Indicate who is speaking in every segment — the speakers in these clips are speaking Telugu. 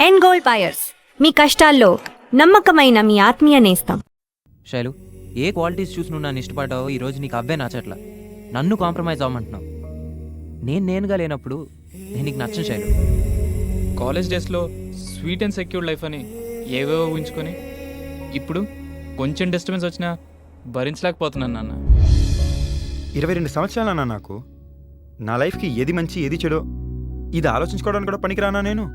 Speaker 1: ఎండ్ గోల్డ్ బయర్స్, మీ కష్టాల్లో నమ్మకమైన మీ ఆత్మీయ నేస్తం.
Speaker 2: శైలు, ఏ క్వాలిటీస్ చూసి నువ్వు నన్ను ఇష్టపడ్డావో ఈరోజు నీకు అవ్వే నచ్చట్లా. నన్ను కాంప్రమైజ్ అవ్వమంటున్నావు. నేనుగా లేనప్పుడు నేను నీకు నచ్చను శైలు.
Speaker 3: కాలేజ్ డేస్లో స్వీట్ అండ్ సెక్యూర్ లైఫ్ అని ఏవేవో ఊహించుకొని ఇప్పుడు కొంచెం డిస్టర్బెన్స్ వచ్చినా భరించలేకపోతున్నాను నాన్న.
Speaker 4: 22 సంవత్సరాలన్నా నాకు. నా లైఫ్కి ఏది మంచి ఏది చెడో ఇది ఆలోచించుకోవడానికి కూడా పనికిరానా నేను?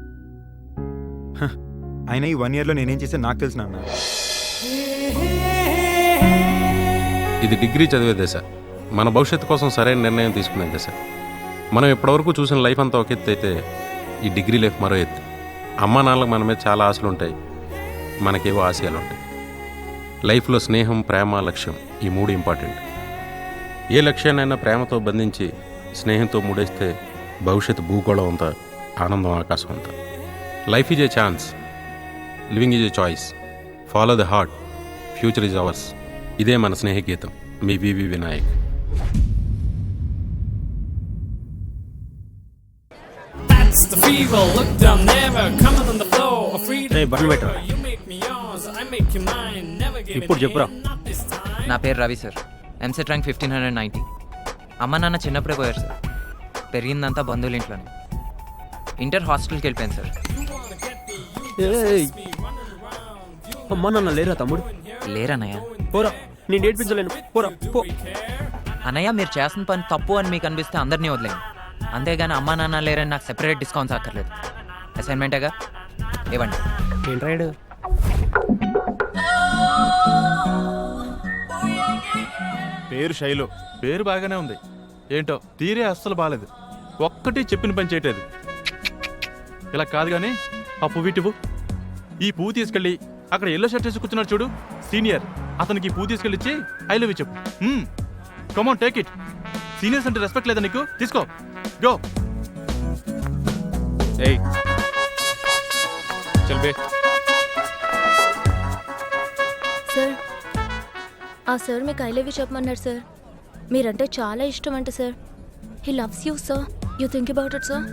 Speaker 4: అయినా ఈ 1 yearలో నేనేం చేసా నాకు తెలుసు నాన్న.
Speaker 5: ఇది డిగ్రీ చదివే దశ. మన భవిష్యత్తు కోసం సరైన నిర్ణయం తీసుకునే దశ. మనం ఇప్పటివరకు చూసిన లైఫ్ అంతా ఒక ఎత్తు అయితే ఈ డిగ్రీ లైఫ్ మరో ఎత్తు. అమ్మా నాన్నలకు మన మీద చాలా ఆశలు ఉంటాయి, మనకేవో ఆశయాలు ఉంటాయి. లైఫ్లో స్నేహం, ప్రేమ, లక్ష్యం ఈ 3 ఇంపార్టెంట్. ఏ లక్ష్యాన్నైనా ప్రేమతో బంధించి స్నేహంతో ముడేస్తే భవిష్యత్తు భూగోళం అంతా, ఆనందం ఆకాశం అంతా. Life is a chance, living is a choice. Follow the heart, future is ours. ఇదే మన స్నేహ గీతం. మీ వివి వినాయక్.
Speaker 6: ఇప్పుడు చెప్పురా.
Speaker 2: నా పేరు రవి సార్. ఎంసెట్ ర్యాంక్ 1590. అమ్మ నాన్న చిన్నప్పుడే పోయారు సార్. పెరిగిందంతా బంధువుల ఇంట్లోనే. ఇంటర్ హాస్టల్కి వెళ్ళిపోయాను సార్.
Speaker 6: అమ్మా నాన్న లేరా తమ్ముడు?
Speaker 2: లేరన్నయ్య.
Speaker 6: పోరా, నేను ఏడ్పించలేను. పోరా పో.
Speaker 2: అన్నయ్య, మీరు చేసిన పని తప్పు అని మీకు అనిపిస్తే అందరినీ వదిలేను. అంతేగాని అమ్మా నాన్న లేరని నాకు సెపరేట్ డిస్కౌంట్స్ అక్కర్లేదు. అసైన్మెంటేగా ఇవ్వండి.
Speaker 6: ఏంట్రాడు?
Speaker 7: పేరు శైలు. పేరు బాగానే ఉంది, ఏంటో తీరే అస్సలు బాగాలేదు. ఒక్కటి చెప్పిన పని చేయటలేదు. ఇలా కాదు కానీ ఆ పువ్విటివు. ఈ పువ్వు తీసుకెళ్ళి అక్కడ ఎల్లో షర్ట్ వేసి కూర్చున్నాడు చూడు, సీనియర్. అతనికి ఈ పువ్వు తీసుకెళ్ళి ఇచ్చి ఐ లవ్ యూ చెప్పు. కమాన్, టేక్ ఇట్. సీనియర్స్ అంటే రెస్పెక్ట్ లేదా నీకు? తీసుకో, గో. ఏయ్ చల్ బే.
Speaker 8: సార్, ఆ సార్ మీకు ఐ లవ్ యూ చెప్పమన్నారు సార్. మీరంటే చాలా ఇష్టం అంట sir. He loves you sir. You think about it sir.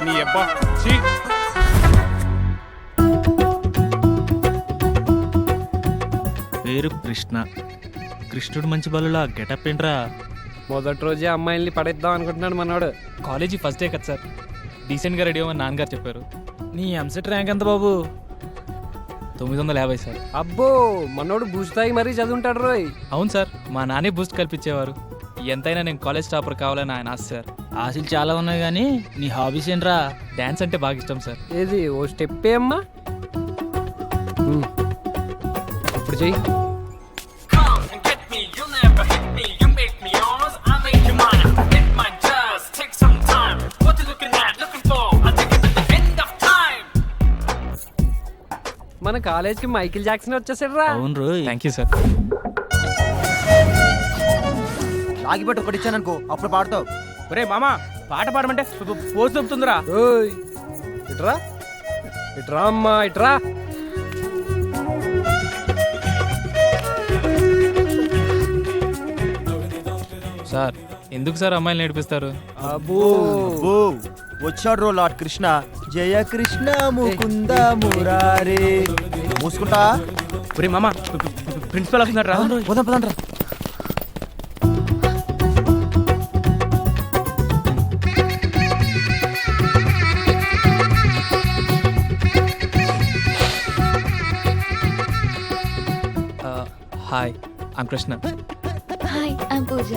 Speaker 7: నీ అబ్బా చీ.
Speaker 3: పేరు కృష్ణ. కృష్ణుడు మంచి బలులా గెటప్ ఏంట్రా?
Speaker 6: మొదటి రోజే అమ్మాయిల్ని పడేద్దాం అనుకుంటున్నాడు మనోడు.
Speaker 3: కాలేజీ ఫస్ట్ డే కదా సార్, డీసెంట్గా రెడీ అవ్వమని నాన్నగారు చెప్పారు. నీ ఎంసెట్ ర్యాంక్ ఎంత బాబు? 950 సార్.
Speaker 6: అబ్బో, మనోడు బూస్ట్ తాగి మరీ చదువుంటాడు రోయ్.
Speaker 3: అవును సార్, మా నాన్నే బూస్ట్ కల్పించేవారు. ఎంతైనా నేను కాలేజ్ టాపర్ కావాలని ఆయన ఆశ సార్.
Speaker 9: ఆశలు చాలా ఉన్నాయి కానీ నీ హాబీస్ ఏంట్రా?
Speaker 3: డ్యాన్స్ అంటే బాగా ఇష్టం సార్.
Speaker 6: ఏది ఓ స్టెప్ అమ్మా? ఇప్పుడు చెయ్యి. మన కాలేజ్కి మైకిల్ జాక్సన్ వచ్చేసాడు రా.
Speaker 9: అవును రోయ్.
Speaker 3: Thank you sir.
Speaker 2: లాగిపెట్టు ఒకటి ఇచ్చాననుకో, అప్పుడు పాడతావు.
Speaker 9: ఒరే మామా, పాట పాడమంటే పోసి చెప్తుందిరా.
Speaker 6: ఓయ్ ఇట్రా, ఇట్రా అమ్మా, ఇట్రా.
Speaker 3: సార్, ఎందుకు సార్ అమ్మాయిలు నేర్పిస్తారు?
Speaker 6: అబ్బో,
Speaker 10: వచ్చాడు రో లార్డ్ కృష్ణ. జయ కృష్ణ ముకుంద మురారే. మూసుకుంటా.
Speaker 9: ఒరే మామా, ప్రిన్సిపల్ వస్తున్నాడు రా.
Speaker 10: పోదాం పదండ్రా.
Speaker 3: Hi, I'm Krishna.
Speaker 8: Hi, I'm Pooja.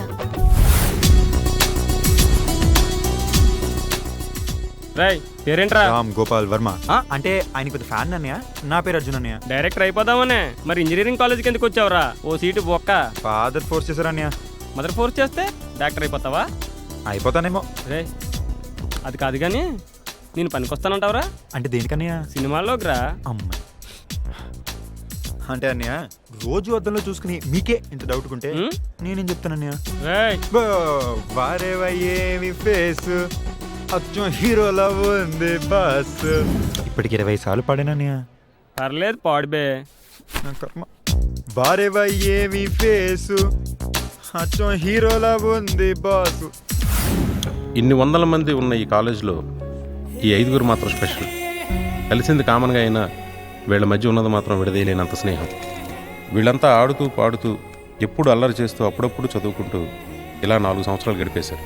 Speaker 6: రేయ్ పేరేంట్రా?
Speaker 4: రామ్ గోపాల్ వర్మ. అంటే ఆయన పెద్ద ఫ్యాన్ అన్నయ్య. నా పేరు అర్జున్ అన్నయ్య.
Speaker 6: డైరెక్టర్ అయిపోదామనే. మరి ఇంజనీరింగ్ కాలేజ్కి ఎందుకు వచ్చావురా? ఓ సీటు బొక్క.
Speaker 4: ఫాదర్ ఫోర్స్ చేశారు అన్నయ్య.
Speaker 6: మదర్ ఫోర్స్ చేస్తే డాక్టర్ అయిపోతావా?
Speaker 4: అయిపోతానేమో.
Speaker 6: రే అది కాదు కానీ నేను పనికొస్తానంటావురా?
Speaker 4: అంటే దేనికన్నయ్య?
Speaker 6: సినిమాల్లోకి రా.
Speaker 4: అమ్మాయి అంటే అన్నయ్య, రోజు అద్దంలో చూసుకుని మీకే ఇంత డౌట్ కుంటే నేనేం చెప్తానన్నయ్య?
Speaker 6: రేయ్
Speaker 4: వారేవయ్యేవి ఫేస్, అచ్చం హీరోలా ఉంది బస్. ఇప్పటికి 20 సార్లు పాడానన్నయ్య.
Speaker 6: పర్లేదు పాడుబే.
Speaker 4: నా కర్మ. వారేవయ్యేవి ఫేసు, అచ్చం హీరోలా ఉంది బాసు.
Speaker 5: ఇన్ని వందల మంది ఉన్న ఈ కాలేజీలో ఈ 5గురు మాత్రం స్పెషల్. కలిసింది కామన్గా అయినా వీళ్ళ మధ్య ఉన్నది మాత్రం విడదీయలేనంత స్నేహం. వీళ్ళంతా ఆడుతూ పాడుతూ ఎప్పుడు అల్లరి చేస్తూ అప్పుడప్పుడు చదువుకుంటూ ఇలా 4 సంవత్సరాలు గడిపేశారు.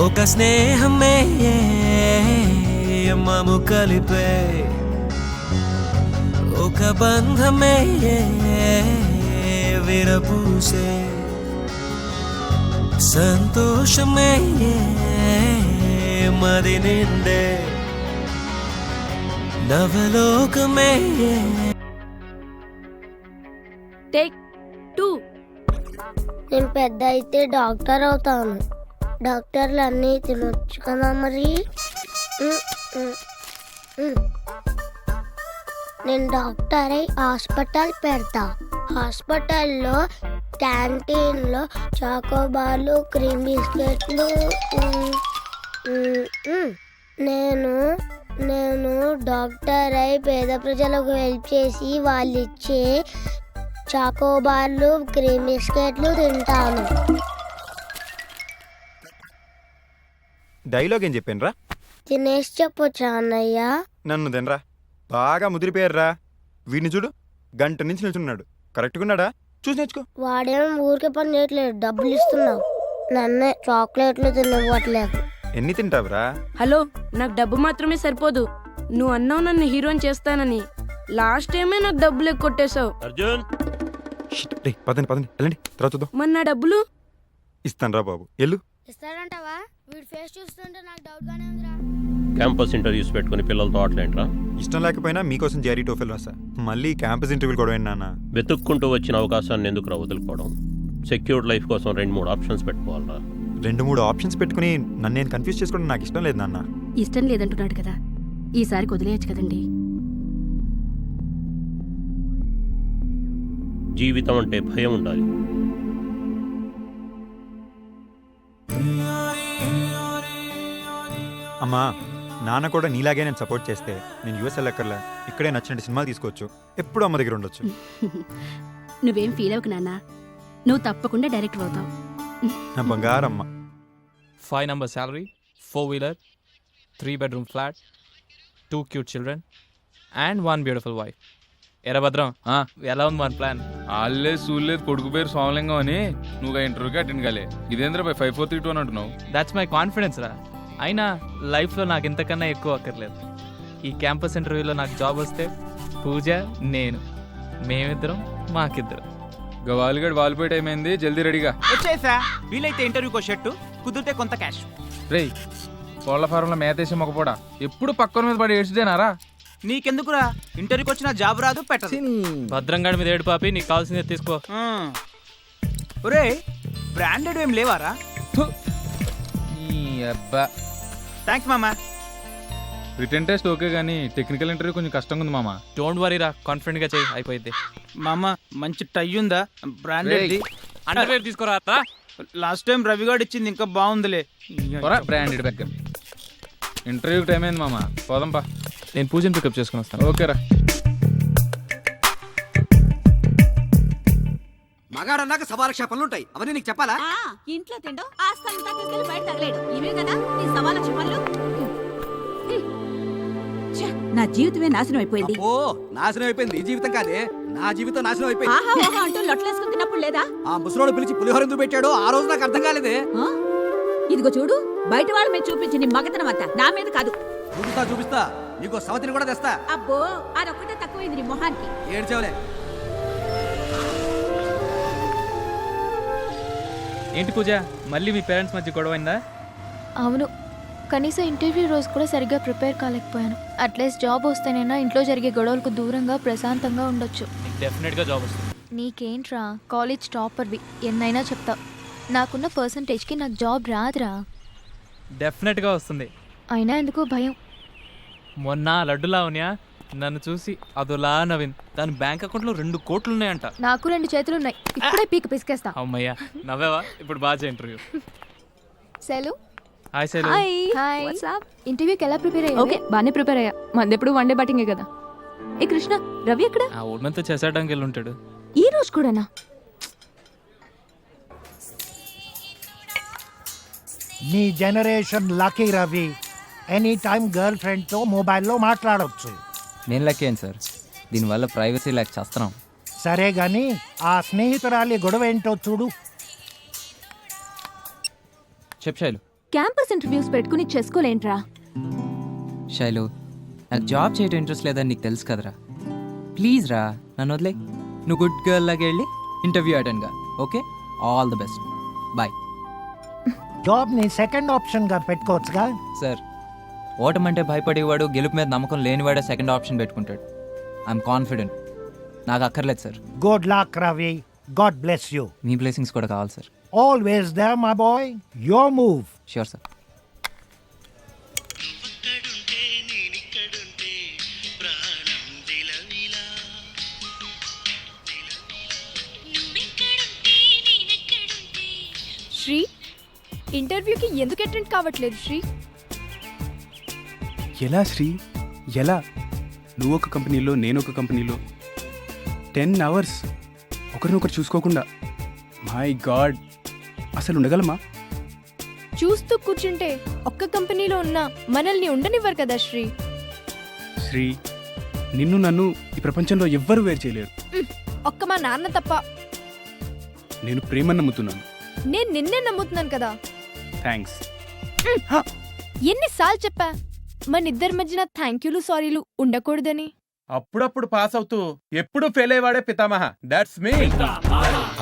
Speaker 11: ఒక స్నేహమే మము కలిపే, ఒక బంధమే విరపూసే, సంతోషమే మది నిండే, నవలోకమే.
Speaker 8: టేక్ 2. నేను పెద్ద అయితే డాక్టర్ అవుతాను. డాక్టర్లు అన్నీ తినొచ్చు కదా మరి. నేను డాక్టర్ అయి హాస్పిటల్ పెడతా. హాస్పిటల్లో క్యాంటీన్లో చాకోబార్లు, క్రీమ్ బిస్కెట్లు. నేను డాక్టర్ అయి పేద ప్రజలకు హెల్ప్ చేసి వాళ్ళు ఇచ్చే చాకోబార్లు, క్రీమ్ బిస్కెట్లు తింటాను.
Speaker 4: డైలాగ్ ఏం చెప్పానురా?
Speaker 8: తినేసి చెప్పొచ్చా అన్నయ్య?
Speaker 4: నన్ను తినరా, బాగా ముదిరిపోయారురా. వీడిని చూడు, గంట నుంచి నిల్చున్నాడు. కరెక్ట్గా ఉన్నాడా? చూసి నేర్చుకో.
Speaker 8: వాడేమో ఊరికే పని చేయట్లేదు, డబ్బులు ఇస్తున్నావు. నన్నే చాక్లెట్లు తినవట్లేదు.
Speaker 4: ఎన్ని తింటావురా?
Speaker 12: హలో, నాకు డబ్బు మాత్రమే సరిపోదు. నువ్వు అన్నావు నన్ను హీరోని చేస్తానని. లాస్ట్ టైమే నాకు డబ్బులు కొట్టేశావు.
Speaker 7: అర్జున్
Speaker 4: పదండి పదండి వెళ్ళండి, తర్వాత చూద్దాం.
Speaker 12: మరి నా డబ్బులు?
Speaker 4: ఇస్తాను రా బాబు, ఎల్లు.
Speaker 8: ఇస్తాడంటావా? వీడి ఫేస్ చూస్తుంటే నాకు డౌట్ గానే ఉందిరా.
Speaker 7: క్యాంపస్ ఇంటర్వ్యూస్ పెట్టుకుని పిల్లలతో ఆటలేంట్రా?
Speaker 4: ఇష్టం లేకపోయినా మీకోసం జేరీ టోఫెల్ రాసా. మళ్ళీ క్యాంపస్ ఇంటర్వ్యూలు కూడా నాన్న.
Speaker 7: వెతుక్కుంటూ వచ్చిన అవకాశాన్ని ఎందుకు రా వదులుకోవడం? సెక్యూర్డ్ లైఫ్ కోసం 2-3 ఆప్షన్స్ పెట్టుకోవాలరా.
Speaker 4: 2-3 ఆప్షన్స్ పెట్టుకుని నన్ను నేను కన్ఫ్యూజ్ చేసుకోవడం నాకు ఇష్టం లేదు నాన్న.
Speaker 12: ఇష్టం లేదంటున్నాడు కదా, ఈసారికి వదిలేయచ్చు కదండి.
Speaker 7: జీవితం అంటే భయం ఉండాలి.
Speaker 4: అమ్మా, నాన్న కూడా నీలాగే నేను సపోర్ట్ చేస్తే నేను యూఎస్ వెళ్ళక్కర్లే, ఇక్కడే నచ్చినట్టు సినిమాలు తీసుకోవచ్చు, ఎప్పుడు అమ్మ దగ్గర ఉండొచ్చు.
Speaker 12: నువ్వేం ఫీల్ అవ్వకు నాన్న, నువ్వు తప్పకుండా డైరెక్టర్ అవుతావు.
Speaker 4: నా Bangaramma.
Speaker 3: 5 number salary, 4-wheeler, 3 bedroom flat, 2 cute children, and 1 beautiful wife. ఎరా భద్రం, ఎలా ఉంది మన ప్లాన్?
Speaker 13: ఆల్లే సూళ్ళేది కొడుకు పేరు సోమలింగం అని నువ్వు ఇంటర్వ్యూకి అటెండ్ కాలే. ఇదేంద్ర 5432 అని అంటున్నావు.
Speaker 3: దాట్స్ మై కాన్ఫిడెన్స్ రా. అయినా లైఫ్లో నాకు ఇంతకన్నా ఎక్కువ అక్కర్లేదు. ఈ క్యాంపస్ ఇంటర్వ్యూలో నాకు జాబ్ వస్తే పూజ, నేను, మేమిద్దరం, మాకిద్దరం.
Speaker 13: వాలుగడ్ వాలిపోయే టైం అయింది, జల్దీ రెడీగా
Speaker 9: వచ్చేసా. వీలైతే ఇంటర్వ్యూకో షర్టు, కుదిరితే కొంత క్యాష్.
Speaker 13: రేయ్, కోళ్ల ఫారంలో మేతేసి మొక్కపోడా ఎప్పుడు పక్కన మీద పడి ఏడ్చిదేనారా?
Speaker 9: నీకెందుకురా, ఇంటర్వ్యూకి వచ్చిన జాబ్ రాదు పెట్టదు.
Speaker 3: భద్రంగాడి మీద ఏడు పాపి, నీకు కావాల్సిందే తీసుకో.
Speaker 9: ఒరే, బ్రాండెడ్ ఏం లేవారా?
Speaker 13: అబ్బా,
Speaker 9: థ్యాంక్స్ మామా.
Speaker 13: రిటర్న్ టెస్ట్ ఓకే కానీ టెక్నికల్ ఇంటర్వ్యూ కొంచెం కష్టంగా ఉంది మామ.
Speaker 3: డోంట్ వరీ రా, కాన్ఫిడెంట్ గా చెయ్యి, అయిపోయింది.
Speaker 9: మామ మంచి టై ఉందా? బ్రాండెడ్
Speaker 3: అండర్వేర్ తీసుకోరా.
Speaker 9: లాస్ట్ టైం రవిగాడు ఇచ్చింది ఇంకా బాగుందిలే.
Speaker 13: Branded bag. ఇంటర్వ్యూకి టైం అయింది మామ, పోదంపా.
Speaker 3: నేను పూజను పికప్ చేసుకుని వస్తాను.
Speaker 13: ఓకేరా.
Speaker 9: మగాడన్నాక సవాలక్ష పనులుంటాయి, అవన్నీ నీకు చెప్పాలా?
Speaker 12: ఇంట్లో తిండో ఆస్తంతా తీసుకెళ్లి బయట తగలేడు, ఇవే కదా నీ సవాల చెప్పాలు. నా జీవితమే నాశనం అయిపోయింది.
Speaker 9: ఓ, నాశనం అయిపోయింది. ఈ జీవితం కాదే, నా జీవితం నాశనం అయిపోయింది.
Speaker 12: అంటూ లొట్లేసుకుని తిన్నప్పుడు లేదా?
Speaker 9: ఆ ముసలోడు పిలిచి పులిహోర ఎందుకు పెట్టాడో ఆ రోజు నాకు అర్థం కాలేదే.
Speaker 12: ఇదిగో చూడు, బయట వాళ్ళ మీద చూపించి నీ మగతనం అంతా నా మీద కాదు.
Speaker 9: చూపిస్తా నీకు సవతిని కూడా తెస్తా.
Speaker 12: అబ్బో, అదొక్కటే తక్కువైంది నీ మొహానికి.
Speaker 9: ఏడ్చేవలే.
Speaker 3: ఏంటి పూజ, మళ్ళీ మీ పేరెంట్స్ మధ్య గొడవ అయిందా?
Speaker 8: అవును, కనీసం ఇంటర్వ్యూ రోజు కూడా సరిగ్గా ప్రిపేర్ కాలేకపోయాను. అట్లీస్ట్ జాబ్ వస్తేనైనా ఇంట్లో జరిగే గొడవలకు దూరంగా ప్రశాంతంగా ఉండొచ్చు.
Speaker 3: నీకు డెఫినెట్గా జాబ్ వస్తుంది.
Speaker 8: నీకేంట్రా, కాలేజ్ టాపర్వి, ఎన్నైనా చెప్తా. నాకున్న పర్సంటేజ్కి నాకు జాబ్ రాదురా.
Speaker 3: డెఫినెట్గా వస్తుంది.
Speaker 8: అయినా ఎందుకు భయం?
Speaker 3: మొన్న లడ్డులా ఉన్నా నన్ను చూసి అదోలా నవీన్ దాని బ్యాంక్ అకౌంట్లో 2 కోట్లు ఉన్నాయంట.
Speaker 8: నాకు 2 చేతులు ఉన్నాయి, ఇప్పుడే పీక పిసికేస్తా.
Speaker 3: అమ్మయ్యా నవ్వేవా? ఇప్పుడు బాగా ఇంటర్వ్యూ.
Speaker 8: సెలు.
Speaker 3: హాయ్ శైలు.
Speaker 8: హాయ్. ఇంటర్వ్యూకి ఎలా ప్రిపేర్ అయ్యా?
Speaker 1: ఓకే బానే ప్రిపేర్ అయ్యా. మందెప్పుడు వన్ డే బ్యాటింగే కదా. ఏ కృష్ణ, రవి ఎక్కడ?
Speaker 3: ఆ ఊడ్మంతా చేసేయడానికి వెళ్ళి ఉంటాడు.
Speaker 1: ఈ రోజు కూడానా?
Speaker 10: నీ generation lucky Ravi. Any time girl ఫ్రెండ్తో మొబైల్లో మాట్లాడవచ్చు.
Speaker 2: నేను లెక్కేం సార్, దీనివల్ల ప్రైవసీ లేక చేస్తున్నాం.
Speaker 10: సరే గాని ఆ స్నేహితురాలి గొడవ ఏంటో చూడు.
Speaker 2: చెప్పు శైలు.
Speaker 1: క్యాంపస్ ఇంటర్వ్యూస్ పెట్టుకుని చేసుకోలేంట్రా?
Speaker 2: శైలు, నాకు జాబ్ చేయటం ఇంట్రెస్ట్ లేదని నీకు తెలుసు కదరా. ప్లీజ్ రా, నన్ను వదిలే. నువ్వు గుడ్ గర్ల్ లాగా వెళ్ళి ఇంటర్వ్యూ అటెండ్గా. Okay, all the best, bye.
Speaker 10: Job ని సెకండ్ ఆప్షన్ గా పెట్టుకోవచ్చుగా.
Speaker 2: సార్, ఓటమంటే భయపడేవాడు, గెలుపు మీద నమ్మకం లేనివాడే సెకండ్ ఆప్షన్ పెట్టుకుంటాడు. ఐఎమ్ కాన్ఫిడెంట్, నాకు అక్కర్లేదు sir.
Speaker 10: Good luck Ravi, God bless you.
Speaker 2: మీ బ్లెస్సింగ్స్ కూడా కావాలి sir.
Speaker 10: Always there my boy, your move.
Speaker 2: Sure sir.
Speaker 8: Sri, ఇంటర్వ్యూకి ఎందుకు అటెండ్ కావట్లేదు శ్రీ?
Speaker 6: ఎలా శ్రీ, ఎలా? నువ్వు ఒక కంపెనీలో, నేను ఒక కంపెనీలో 10 hours ఒకరినొకరు చూసుకోకుండా. మై గాడ్, అసలు ఉండగలమా?
Speaker 8: చూస్తూ కూర్చుంటే ఒక్క కంపెనీలో ఉన్న మనల్ని ఉండనివ్వరు కదా శ్రీ.
Speaker 6: శ్రీ, నిన్ను నన్ను ఈ ప్రపంచంలో ఎవ్వరూ వేరు చేయలేరు.
Speaker 8: ఒక్క మా నాన్న తప్ప.
Speaker 6: నేను ప్రేమను నమ్ముతున్నాను.
Speaker 8: నేను నిన్నే నమ్ముతున్నాను కదా.
Speaker 6: థ్యాంక్స్.
Speaker 8: ఎన్నిసార్లు చెప్పా మనిద్దరి మధ్యన థ్యాంక్యూలు సారీలు ఉండకూడదని.
Speaker 7: అప్పుడప్పుడు పాస్ అవుతూ ఎప్పుడు ఫెయిల్ అయ్యేవాడే పితామహ. దాట్స్ మీ.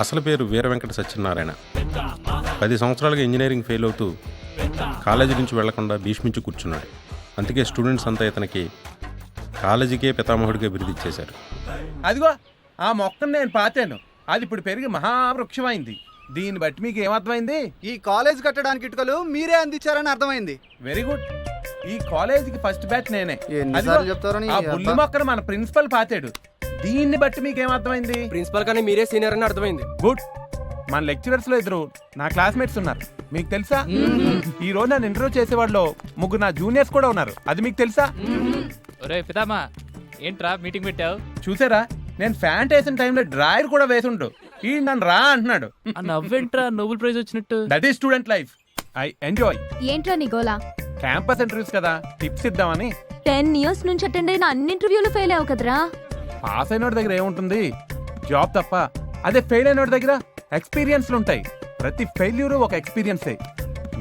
Speaker 5: అసలు పేరు వీర వెంకట సత్యనారాయణ. 10 సంవత్సరాలుగా ఇంజనీరింగ్ ఫెయిల్ అవుతూ కాలేజీ నుంచి వెళ్లకుండా భీష్మించి కూర్చున్నాడు. అందుకే స్టూడెంట్స్ అంతా ఇతనికి కాలేజీకే పితామహుడిగా బిరుదిచ్చేశారు.
Speaker 7: అదిగో ఆ మొక్కను నేను పాతాను, అది ఇప్పుడు పెరిగి మహావృక్షమైంది. దీన్ని బట్టి మీకు ఏమర్థమైంది?
Speaker 9: ఈ కాలేజ్ కట్టడానికి ఇటుకలు మీరే అందించారని అర్థమైంది.
Speaker 7: Very good. ఈ కాలేజీకి ఫస్ట్ బ్యాచ్ నేనే.
Speaker 9: ఎన్నిసార్లు చెప్తారో నీ
Speaker 7: ఆ బుల్లి మొక్కను మన ప్రిన్సిపల్ పాతాడు. దీన్ని బట్టి మీకు ఏమర్థమైంది?
Speaker 6: ప్రిన్సిపల్ కానీ మీరే సీనియర్ అని అర్థమైంది.
Speaker 7: గుడ్. మన లెక్చరర్స్ లో 2 నా క్లాస్మేట్స్ ఉన్నారు, మీకు తెలుసా? ఈ రోజు నన్ను ఇంటర్వ్యూ చేసేవాళ్ళు 3 నా జూనియర్స్ కూడా ఉన్నారు, అది మీకు తెలుసా?
Speaker 3: ఒరే పితామా, ఏంట్రా మీటింగ్ పెట్టావు?
Speaker 7: చూసారా, నేను ఫ్యాంట్ వేసిన టైంలో డ్రాయర్ కూడా వేసుండు. ఈ నన్ను రా అంటున్నాడు.
Speaker 3: నవ్వేంట్రా, నోబెల్ ప్రైజ్ వచ్చినట్టు.
Speaker 7: That is student life. I enjoy.
Speaker 8: ఏంట్రా నీ గోలా?
Speaker 7: క్యాంపస్ ఇంటర్వ్యూస్ కదా, టిప్స్ ఇద్దామని.
Speaker 1: 10 years నుంచి అటెండ్ అయిన అన్ని ఇంటర్వ్యూలు ఫెయిల్ అవ్వ కదరా.
Speaker 7: పాస్ అయినోడి దగ్గర ఏముంటుంది? జాబ్ తప్ప. అదే ఫెయిల్ అయినోడి దగ్గర ఎక్స్పీరియన్స్లు ఉంటాయి. ప్రతి ఫెయిల్యూర్ ఒక ఎక్స్పీరియన్సే.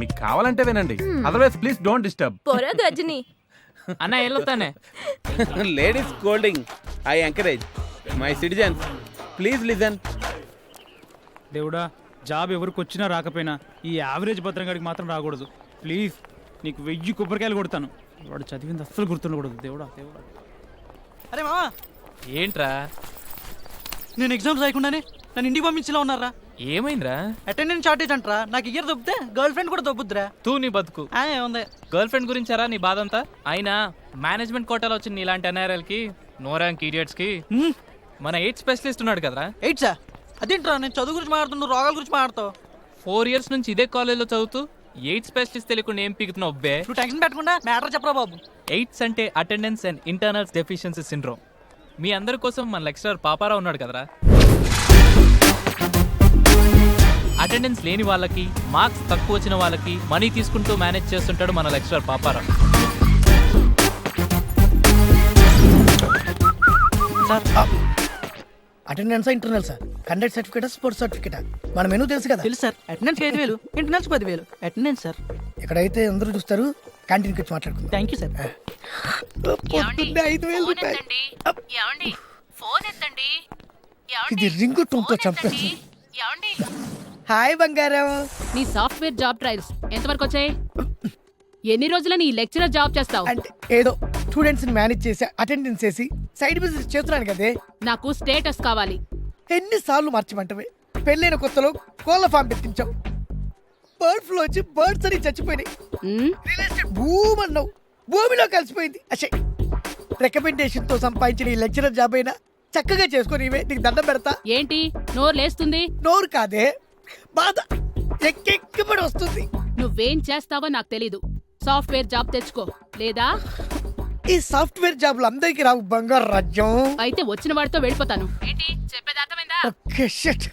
Speaker 7: మీకు కావాలంటే వినండి, అదర్వైజ్ ప్లీజ్ డోంట్ డిస్టర్బ్.
Speaker 1: పొర గజని.
Speaker 3: అన్న వెళ్ళొస్తానే.
Speaker 7: లేడీస్ కోల్డింగ్ I encourage. My citizens please listen.
Speaker 6: దేవుడా, జాబ్ ఎవరికి వచ్చినా రాకపోయినా ఈ యావరేజ్ భద్రంగాడికి మాత్రం రాకూడదు. ప్లీజ్, నీకు 1000 కొబ్బరికాయలు కొడతాను. వాడు చదివింది అస్సలు గుర్తుండకూడదు. దేవుడా దేవుడా.
Speaker 9: అరే మామా,
Speaker 3: ఏంట్రా?
Speaker 9: నేను ఎగ్జామ్స్ రాయకుండానే నన్ను ఇంటికి పంపించేలా ఉన్నారా?
Speaker 3: ఏమైందిరా?
Speaker 9: అటెండెన్స్ షార్టేజ్ అంటారా? నాకు ఇయర్ దొబ్బితే గర్ల్ ఫ్రెండ్ కూడా దొబ్బుద్దురా.
Speaker 3: తూ నీ బతుకు.
Speaker 9: ఉంది.
Speaker 3: గర్ల్ ఫ్రెండ్ గురించారా నీ బాధ అంతా? అయినా మేనేజ్మెంట్ కోటాలో వచ్చిన నీలాంటి ఎన్ఆర్ఎల్ కి, నో ర్యాంక్ ఈడియట్స్ కి మన 8 స్పెషలిస్ట్ ఉన్నాడు కదరా.
Speaker 9: 8 సార్? అదేంట్రా, నేను చదువు గురించి మాట్లాడుతున్నా, రోగాల గురించి మాట్లాడతావు.
Speaker 3: 4 years నుంచి ఇదే కాలేజ్లో చదువుతూ 8 స్పెషలిస్ట్ తెలియకుండా ఏం పీకుతున్నావు అబ్బే?
Speaker 9: నువ్వు టెన్షన్ పెట్టకుండా మ్యాటర్ చెప్పరా బాబు.
Speaker 3: 8s అంటే attendance and internals deficiency syndrome. మీ అందరి కోసం మన లెక్చరర్ పాపారావు ఉన్నాడు కదరా. అటెండెన్స్ లేని వాళ్ళకి, మార్క్స్ తక్కువ వచ్చిన వాళ్ళకి మనీ తీసుకుంటూ మేనేజ్ చేస్తుంటాడు మన lecturer Paparao.
Speaker 9: Sir,
Speaker 10: attendance internal sir, conduct certificate, sports certificate, మన మెనూ తెలుసు కదా.
Speaker 9: తెలుసు sir. Attendance 5,000, internals 10,000. Attendance sir.
Speaker 10: ఎక్కడైతే అందరూ చూస్తారు, క్యాంటీన్కి వచ్చి మాట్లాడుకుందాం.
Speaker 9: Thank you sir.
Speaker 10: 5,000 రూపాయలు. ఇది రింగు టూంతో చంపేస్తుంది. హాయ్ బంగారం.
Speaker 12: నీ సాఫ్ట్వేర్ జాబ్ ట్రయల్స్ ఎంతవరకు వచ్చాయి? ఎన్ని రోజుల నీ లెక్చరర్ జాబ్ చేస్తావు?
Speaker 10: అంటే ఏదో స్టూడెంట్స్ ని మేనేజ్ చేసి అటెండెన్స్ చేసి సైడ్ బిజినెస్ చేస్తున్నాను కదే.
Speaker 12: నాకు స్టేటస్ కావాలి.
Speaker 10: ఎన్నిసార్లు మార్చమంటవే? పెళ్ళైన కొత్తలో కోళ్ళ ఫామ్ పెట్టించావు, బర్డ్ ఫ్లూ వచ్చి బర్డ్స్ అని చచ్చిపోయినాయి. రియల్ ఎస్టేట్ భూమి అన్నావు, భూమిలో కలిసిపోయింది. అచ్చే రికమెండేషన్ తో సంపాదించిన ఈ లెక్చరర్ జాబ్ అయినా చక్కగా చేసుకొని ఇవే నీకు దండం పెడతా.
Speaker 12: ఏంటి నోరు లేస్తుంది?
Speaker 10: నోరు కాదే, బాధ ఎక్కెక్కిపడి వస్తుంది.
Speaker 12: నువ్వేం చేస్తావో నాకు తెలీదు. సాఫ్ట్వేర్ జాబ్ తెచ్చుకో, లేదా
Speaker 10: ఈ సాఫ్ట్వేర్ జాబ్లు అందరికీ రావు బంగారు రాజ్యం.
Speaker 12: అయితే వచ్చిన వాడితో వెళ్ళిపోతాను. ఏంటి చెప్పేది అర్థమైందా?
Speaker 10: Okay shut.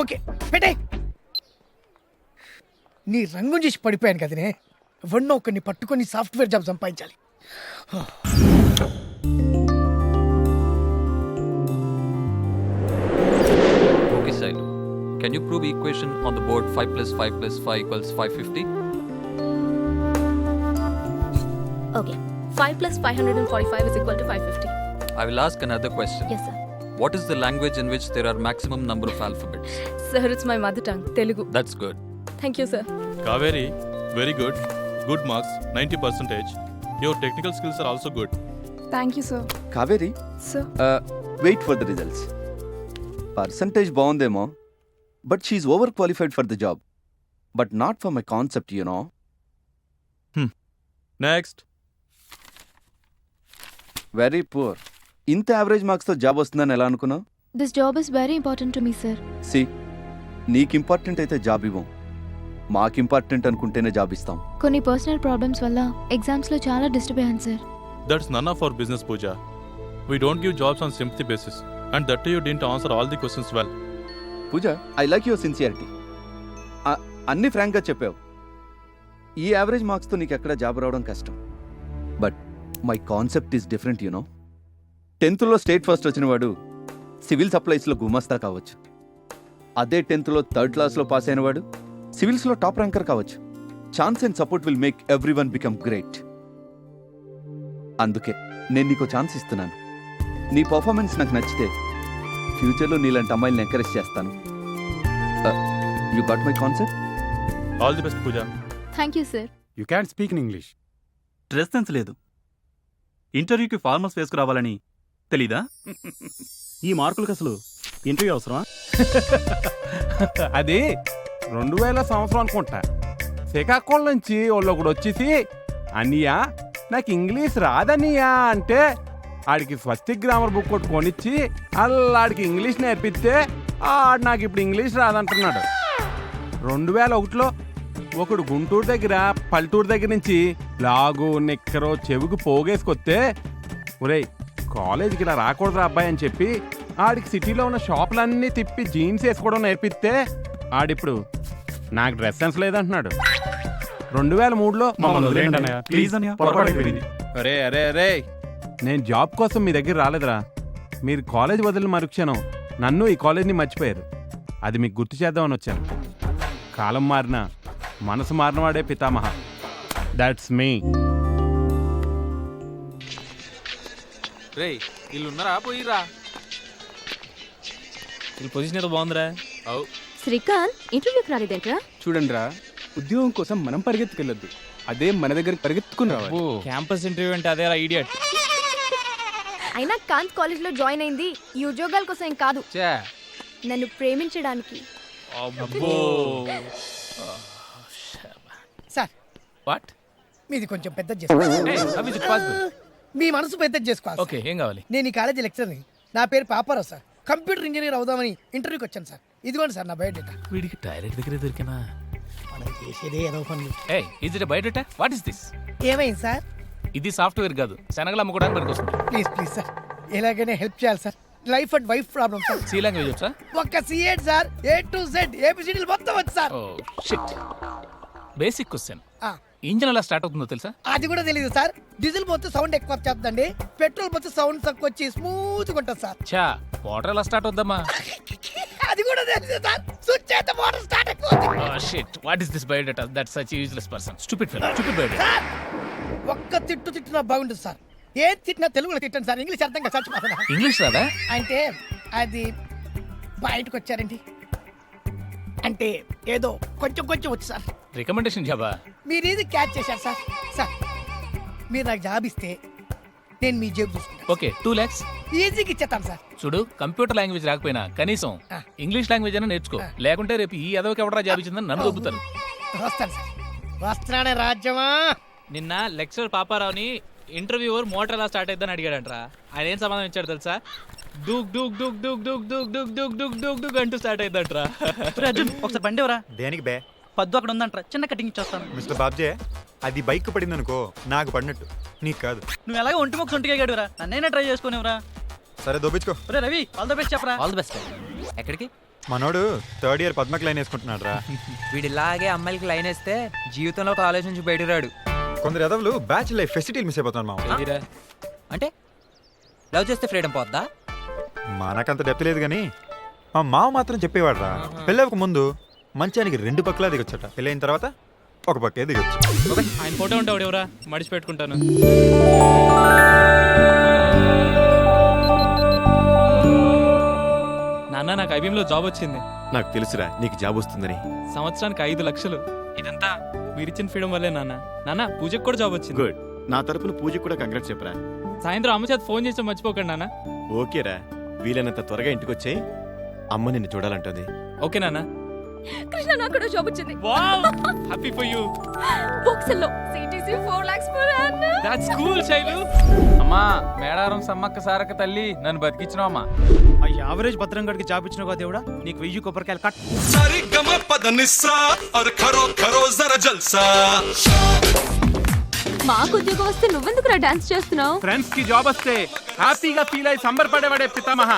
Speaker 10: ఓకే పెట్టే. నీ రంగు చేసి పడిపోయాను కదనే, ఎవరినో ఒకరిని పట్టుకొని సాఫ్ట్వేర్ జాబ్ సంపాదించాలి.
Speaker 14: Okay, Sailu. Can you prove equation on the board 5 plus 5 plus 5 equals 550?
Speaker 8: Okay. 5 plus 545 is equal to 550.
Speaker 14: I will ask another question.
Speaker 8: Yes, sir.
Speaker 14: What is the language in which there are maximum number of alphabets?
Speaker 8: Sir, it's my mother tongue, Telugu.
Speaker 14: That's good.
Speaker 8: Thank you, sir.
Speaker 7: Kaveri, very good. Good marks, 90%. Your technical skills are also good.
Speaker 8: Thank you, sir.
Speaker 9: Kaveri,
Speaker 8: Sir.
Speaker 9: Wait for the results. Percentage బాగుందేమో, but she's over qualified for the job, but not for my concept, you know.
Speaker 7: Next.
Speaker 9: Very poor. ఇంత యావరేజ్ మార్క్స్తో జాబ్ వస్తుందని ఎలా అనుకున్నావు?
Speaker 8: This job is very important to me, sir.
Speaker 9: See, నీకు ఇంపార్టెంట్ అయితే జాబ్ ఇవ్వం, మాకు ఇంపార్టెంట్ అనుకుంటేనే జాబ్ ఇస్తాం.
Speaker 8: కొన్ని పర్సనల్ ప్రాబ్లమ్స్ వల్ల ఎగ్జామ్స్లో చాలా డిస్టర్బ్ అయ్యాను, sir.
Speaker 7: That's none of our business, Pooja. We don't give jobs on sympathy basis. And that too you didn't answer all the questions well.
Speaker 9: Pooja, I like your sincerity. అన్నీ ఫ్రాంక్గా చెప్పావు. ఈ యావరేజ్ మార్క్స్తో నీకు ఎక్కడ జాబ్ రావడం కష్టం, but my concept is different, you know. 10th state first వచ్చిన వాడు సివిల్ సప్లైస్లో గుమస్తా కావచ్చు. అదే 10th 3rd క్లాస్లో పాస్ అయిన వాడు సివిల్స్లో టాప్ ర్యాంకర్ కావచ్చు. Chance and support will make every one become great. అందుకే నేను నీకు ఛాన్స్ ఇస్తున్నాను. నీ పర్ఫార్మెన్స్ నాకు నచ్చితే ఫ్యూచర్లో నీలాంటి అమ్మాయిని ఎంకరేజ్ చేస్తాను. You got my concept?
Speaker 7: All the best, Pooja.
Speaker 8: Thank you, sir.
Speaker 6: You can speak in English.
Speaker 15: Dress sense లేదు, ఇంటర్వ్యూకి ఫార్మల్స్ వేసుకురావాలని తెలీదా? ఈ మార్కులకు అసలు ఇంటర్వ్యూ అవసరమా?
Speaker 13: అది 2000 సంవత్సరం అనుకుంటా. శ్రీకాకుళం నుంచి ఒకడు వచ్చేసి, అన్నయ్యా నాకు ఇంగ్లీష్ రాదన్నయ్యా అంటే ఆడికి స్వస్తిక్ గ్రామర్ బుక్ ఒకటి కొనిచ్చి అల్లాడికి ఇంగ్లీష్ నేర్పిస్తే ఆడు నాకు ఇప్పుడు ఇంగ్లీష్ రాదంటున్నాడు. 2001లో ఒకడు గుంటూరు దగ్గర పల్లెటూరు దగ్గర నుంచి లాగు నిక్కరో చెవికి పోగేసుకొస్తే, ఒరేయ్ కాలేజీకి ఇలా రాకూడదురా అబ్బాయి అని చెప్పి ఆడికి సిటీలో ఉన్న షాపులన్నీ తిప్పి జీన్స్ వేసుకోవడం నేర్పిస్తే ఆడిప్పుడు నాకు డ్రెస్ సెన్స్ లేదంటున్నాడు. 2003లో అరే అరే అరే నేను జాబ్ కోసం మీ దగ్గర రాలేదురా. మీరు కాలేజ్ వదిలిన మరుక్షణం నన్ను ఈ కాలేజ్ని మర్చిపోయారు. అది మీకు గుర్తు చేద్దామని వచ్చాను. కాలం మారిన మనసు మారినవాడే పితామహ. దాట్స్ మీ.
Speaker 3: రే వీళ్ళు ఉన్నారా పోయిరా? వీళ్ళ పొజిషన్ ఏదో బాగుందిరా.
Speaker 8: శ్రీకాంత్ ఇంటర్వ్యూకి రాలేదేంట్రా?
Speaker 6: చూడండి రా, ఉద్యోగం కోసం మనం పరిగెత్తుకెళ్ళొద్దు, అదే మన దగ్గర పరిగెత్తుకుని రావాలి.
Speaker 3: క్యాంపస్ ఇంటర్వ్యూ అంటే అదేరా ఇడియట్.
Speaker 8: అయినా కాంత్ కాలేజ్లో జాయిన్ అయింది ఈ ఉద్యోగాల కోసం ఏం కాదు,
Speaker 3: చా
Speaker 8: నన్ను ప్రేమించడానికి.
Speaker 3: అబ్బో.
Speaker 10: Sir,
Speaker 3: what?
Speaker 10: మీది కొంచెం పెద్ద చేసుకోవాలి.
Speaker 3: Hey, how is it possible?
Speaker 10: మీ మనసు పెద్ద చేసుకోవాలి.
Speaker 3: ఓకే, ఏం కావాలి?
Speaker 10: నేను ఈ కాలేజీ లెక్చరర్ని. నా పేరు పాపారావు సార్. కంప్యూటర్ ఇంజనీర్ అవుదామని ఇంటర్వ్యూకి వచ్చాను సార్. ఇదిగోండి సార్ నా బయోడేటా.
Speaker 3: వీడికి టాయిలెట్ దగ్గర దొరికినా?
Speaker 10: మనం చేసేదే ఏదో పనులు.
Speaker 3: ఏ is it biodata? What is this?
Speaker 10: ఏమైంది సార్?
Speaker 3: ఇది సాఫ్ట్వేర్ కాదు, శనగలు అమ్ముకోవడానికి పనికొస్తుంది.
Speaker 10: ప్లీజ్ ప్లీజ్ సార్, ఎలాగైనా హెల్ప్ చేయాలి sir. Life and wife problem sir.
Speaker 3: C language వచ్చా?
Speaker 10: ఒక్క సిఏడ్ సార్, A to Z ABCDలు మొత్తం వచ్చు sir.
Speaker 3: Oh shit. Basic question,
Speaker 10: ఆ,
Speaker 3: ఇంజిన్ ఎలా స్టార్ట్ అవుతుందో తెలుసా?
Speaker 10: అది కూడా తెలియదు సార్. డీజిల్ పోతే సౌండ్ ఎక్కువ చేద్దండి, పెట్రోల్ పోతే సౌండ్ తక్కువ వచ్చి స్మూత్ గా ఉంటుంది సార్.
Speaker 3: చా వాటర్ ఎలా స్టార్ట్ అవుద్దమ్మా?
Speaker 10: అది కూడా తెలియదు సార్. స్విచ్ చేస్తే మోటార్ స్టార్ట్ అయిపోతుంది.
Speaker 3: Oh shit, what is this biodata? That's such useless person. Stupid fellow, stupid biodata.
Speaker 10: ఒక్క తిట్టు తిట్టినా బాగుంటుంది సార్. ఏం తిట్టినా తెలుగులో తిట్టండి సార్, ఇంగ్లీష్ అర్థం కాదు. చచ్చిపోతున్నా.
Speaker 3: ఇంగ్లీష్ రాదా?
Speaker 10: అంటే అది బయటకు వచ్చారండి, అంటే ఏదో కొంచెం కొంచెం వచ్చు సార్.
Speaker 3: రికమెండేషన్ జాబా?
Speaker 10: మీరు ఇది క్యాచ్ చేశారు సార్. సార్, మీరు నాకు జాబ్ ఇస్తే నేను మీ జేబు చూసుకుంటాను.
Speaker 3: ఓకే, 2 lakhs
Speaker 10: ఈజీగా ఇచ్చేస్తాను సార్.
Speaker 3: చూడు, కంప్యూటర్ లాంగ్వేజ్ రాకపోయినా కనీసం
Speaker 10: ఆ.
Speaker 3: ఇంగ్లీష్ లాంగ్వేజ్ అయినా నేర్చుకో. లేకుంటే రేపు ఈ ఎదవకి ఎవడరా జాబ్ ఇచ్చిందని నన్ను దొబ్బుతారు.
Speaker 10: వస్తాను సార్, వస్తున్నానే రాజ్యమా.
Speaker 3: నిన్న లెక్చరర్ పాపారావుని ఇంటర్వ్యూవర్ మోటార్ ఎలా స్టార్ట్ అయిద్దని అడిగాడంట్రా. ఆయన ఏం సమాధానం ఇచ్చాడు తెలుసా? డూక్ డూక్ డూక్ డూక్ డూక్ డూక్ డూక్ డూక్ డూక్ డూక్ డూక్ అంటూ స్టార్ట్ అయిద్దంట్రా.
Speaker 15: అర్జున్ ఒకసారి బండి ఎవరా?
Speaker 4: దేనికి బే?
Speaker 15: పద్దు అక్కడ ఉందంట్రా, చిన్న కటింగ్ ఇచ్చేస్తాను.
Speaker 4: మిస్టర్ బాబ్జే, అది బైక్ పడింది అనుకో, నాకు పడినట్టు, నీకు కాదు.
Speaker 15: నువ్వు ఎలాగో ఒంటి మొక్క సొంటిగా గడువురా, నన్నైనా ట్రై చేసుకునేవరా.
Speaker 4: సరే దొబ్బించుకో.
Speaker 15: ఒరే రవి, ఆల్ ద బెస్ట్ చెప్పరా.
Speaker 2: All the best. ఎక్కడికి?
Speaker 4: మనోడు థర్డ్ ఇయర్ పద్మకి లైన్ వేసుకుంటున్నాడు రా.
Speaker 2: వీడిలాగే అమ్మాయిలకి లైన్ వేస్తే జీవితంలో కాలేజ్ నుంచి బయటకు రాడు.
Speaker 4: కొందరు ఎదవలు బ్యాచ్ లైఫ్ ఫెసిలిటీలు మిస్ అయిపోతాను మామ.
Speaker 2: అంటే లవ్ చేస్తే ఫ్రీడమ్ పోద్దా?
Speaker 4: మనకంత డెప్త్ లేదు కానీ మా మామ మాత్రం చెప్పేవాడు రా, పెళ్ళవక ముందు మంచానికి 2 పక్కలా దిగొచ్చట, పెళ్ళైన తర్వాత ఒక పక్కే దిగొచ్చు.
Speaker 3: ఆయన ఫోటో ఉంటావు ఎవరా, మడిచి పెట్టుకుంటాను. నాన్న, నాకు ఐబీఎంలో జాబ్ వచ్చింది.
Speaker 16: నాకు తెలుసురా నీకు జాబ్ వస్తుందని.
Speaker 3: సంవత్సరానికి 5 లక్షలు. ఇదంతా మీరిచ్చిన ఫ్రీడమ్ వల్లే నాన్న. నాన్న, పూజకు కూడా జాబ్ వచ్చింది.
Speaker 16: గుడ్. నా తరపున పూజకు కూడా కంగ్రాట్స్ చెప్పరా.
Speaker 3: సాయంత్రం అమ్మ చేత ఫోన్ చేసి మర్చిపోకండి నాన్న.
Speaker 16: ఓకేరా, వీలైనంత త్వరగా ఇంటికి వచ్చేయి, అమ్మ నిన్ను చూడాలంటుంది.
Speaker 3: ఓకే నాన్న.
Speaker 8: కృష్ణ, నాకు కూడా జాబ్ వచ్చింది.
Speaker 3: Wow, happy for you.
Speaker 8: బాక్సల్లో CTC 4 lakhs per annum.
Speaker 3: That's cool Shailu.
Speaker 17: అమ్మా, మేడారం సమ్మక్క సారక తల్లి నన్ను బతికించినావు అమ్మా.
Speaker 15: ఆ యావరేజ్ భద్రంగడికి జాబ్ ఇచ్చినావు కదా దేవుడా, నీకు 1000 కొబ్బరికాయలు కట్.
Speaker 8: మాకు ఉద్యోగం వస్తే నువ్వెందుకురా డాన్స్ చేస్తున్నావు?
Speaker 13: ఫ్రెండ్స్ కి జాబ్ వస్తే హ్యాపీగా ఫీల్ అయి సంబరపడేవాడే పితామహ.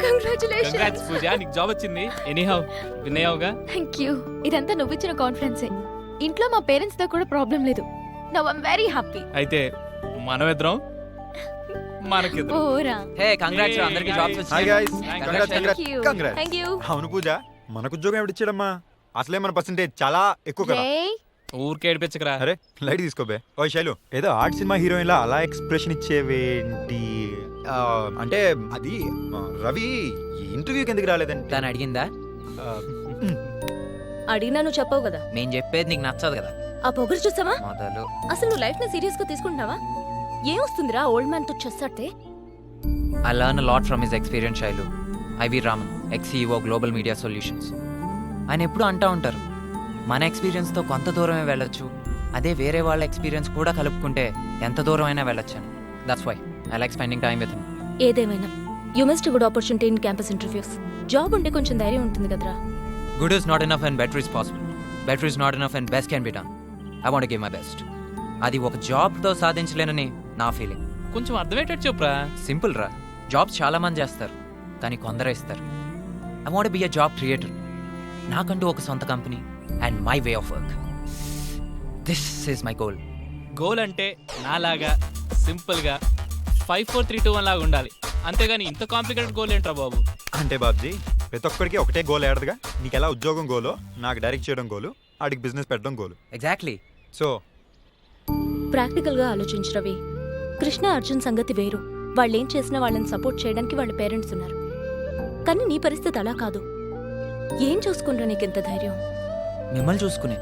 Speaker 8: కంగ్రాచులేషన్స్.
Speaker 3: కంగ్రాట్స్ పూజ, నీకు జాబ్ వచ్చింది. ఎనీహౌ వినయావుగా.
Speaker 8: థాంక్యూ. ఇదంతా నువ్విచ్చిన కాన్ఫిడెన్సే. ఇంట్లో మా పేరెంట్స్ తో కూడా ప్రాబ్లం లేదు. Now I am very happy.
Speaker 3: అయితే మనమిద్దరం మనకిద్దరం.
Speaker 8: ఓరా.
Speaker 2: హే కంగ్రాట్స్, అందరికీ జాబ్స్
Speaker 4: హాయ్
Speaker 2: వచ్చాయి.
Speaker 4: Guys, congrats congrats congrats.
Speaker 8: Thank you.
Speaker 4: అవును పూజ, మనకు ఉద్యోగం ఎవడిచ్చాడమ్మా? అసలే మన పర్సెంటేజ్ చాలా ఎక్కువ కదా.
Speaker 3: ఊరికే ఏడిపించకరా.
Speaker 4: అరే లైట్ తీసుకోబే. ఓ శైలు, ఏదో ఆర్ట్ సినిమా హీరోయిన్ లా అలా ఎక్స్ప్రెషన్ ఇచ్చేవేంటి? అంటే అది రవి ఇంటర్వ్యూకి ఎందుకు రాలేదంటే
Speaker 2: దాన్ని అడిగిందా?
Speaker 8: అడిగినా నువ్వు చెప్పవు కదా.
Speaker 2: నేను చెప్పేది నీకు నచ్చదు కదా.
Speaker 8: ఆ పొగరు చూసావా?
Speaker 2: మొదలు
Speaker 8: అసలు నువ్వు లైఫ్ ని సీరియస్ గా తీసుకుంటున్నావా? ఏం వస్తుందిరా ఓల్డ్ మ్యాన్ తో చెస్ ఆడితే?
Speaker 2: I learn a lot from his experience, Shailu. I.V. Raman, ex-CEO Global Media Solutions. ఆయన ఎప్పుడు అంటూ ఉంటారు, మన ఎక్స్పీరియన్స్తో కొంత దూరమే వెళ్ళొచ్చు, అదే వేరే వాళ్ళ ఎక్స్పీరియన్స్ కూడా కలుపుకుంటే ఎంత దూరం అయినా వెళ్ళొచ్చు అని. That's why I like spending time with him.
Speaker 8: ఏదేమైనా you missed good opportunity in campus interviews. Job ఉంటే కొంచెం ధైర్యం ఉంటుంది కదరా.
Speaker 2: Good is not enough and better is possible. Better is not enough and best can be done. I want to give my best. అది ఒక జాబ్తో సాధించలేనని నా ఫీలింగ్.
Speaker 3: కొంచెం అర్థమయ్యేటట్టు చెప్పురా.
Speaker 2: సింపుల్ రా, జాబ్స్ చాలా మంది చేస్తారు కానీ కొందరే ఇస్తారు. I want be a job creator. నాకంటూ ఒక సొంత company and my way of work. This is my goal.
Speaker 3: Goal అంటే నాలాగా సింపుల్గా 5 4 3 2 1 లాగా ఉండాలి, అంతేగాని ఇంత కాంప్లికేటెడ్ గోల్ ఏంట్రా బాబు?
Speaker 4: అంటే బాబ్జీ, ప్రతి ఒక్కరికి ఒకటే గోల్ ఏడదుగా. నీకు ఎలా ఉద్యోగం గోలో, నాకు డైరెక్ట్ చేయడం గోలు, ఆడికి బిజినెస్ పెట్టడం గోలు.
Speaker 2: ఎగ్జాక్ట్లీ.
Speaker 4: సో
Speaker 8: ప్రాక్టికల్ గా ఆలోచించు రవి. కృష్ణ అర్జున్ సంగతి వేరు. వాళ్ళేం చేసినా వాళ్ళని సపోర్ట్ చేయడానికి వాళ్ళ పేరెంట్స్ ఉన్నారు. కానీ నీ పరిస్థితి అలా కాదు. ఏం చూసుకుంటా నీకెంత ధైర్యం?
Speaker 2: మిమ్మల్ని చూసుకునే.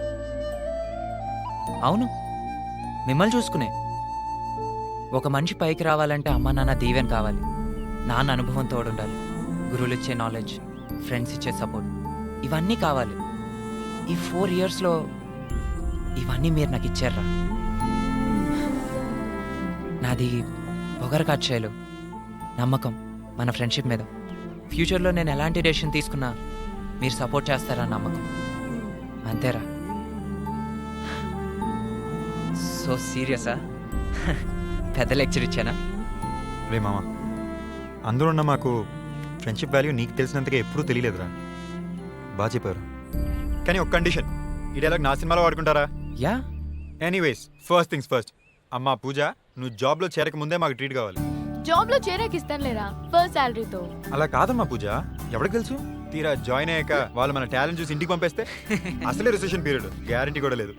Speaker 2: అవును, మిమ్మల్ని చూసుకునే. ఒక మనిషి పైకి రావాలంటే అమ్మా నాన్న దీవెన కావాలి, నాన్న అనుభవం తోడుండాలి, గురువులు ఇచ్చే నాలెడ్జ్, ఫ్రెండ్స్ ఇచ్చే సపోర్ట్, ఇవన్నీ కావాలి. ఈ 4 yearsలో ఇవన్నీ మీరు నాకు ఇచ్చారా. నాది పొగరు కాచేలు, నమ్మకం మన ఫ్రెండ్షిప్ మీద. ఫ్యూచర్లో నేను ఎలాంటి డెసిషన్ తీసుకున్నా మీరు సపోర్ట్ చేస్తారా నమ్మకం. అంతేరా. సో సీరియసా? పెద్ద లెక్చర్ ఇచ్చానా?
Speaker 4: రే మామ, అందరూ ఉన్న మాకు ఫ్రెండ్షిప్ వాల్యూ నీకు తెలిసినంతగా ఎప్పుడూ తెలియలేదురా. బాగా చెప్పారు. కానీ ఒక కండిషన్, ఈ డైలాగ్ నా సినిమాలో వాడుకుంటారా?
Speaker 2: Yeah.
Speaker 4: Anyways, first things first. అమ్మా పూజ, నువ్వు జాబ్లో చేరక ముందే మాకు ట్రీట్ కావాలి.
Speaker 8: జాబ్ లో చేరాక ఇస్తానులేరా, ఫస్ట్ సాలరీతో.
Speaker 4: అలా కాదమ్మా పూజ, ఎవరికి తెలుసు, తీరా జాయిన్ అయ్యాక వాళ్ళు మన టాలెంట్ చూసి ఇంటికి పంపేస్తే అసలే రిసెషన్ పీరియడ్, గ్యారంటీ కూడా లేదు.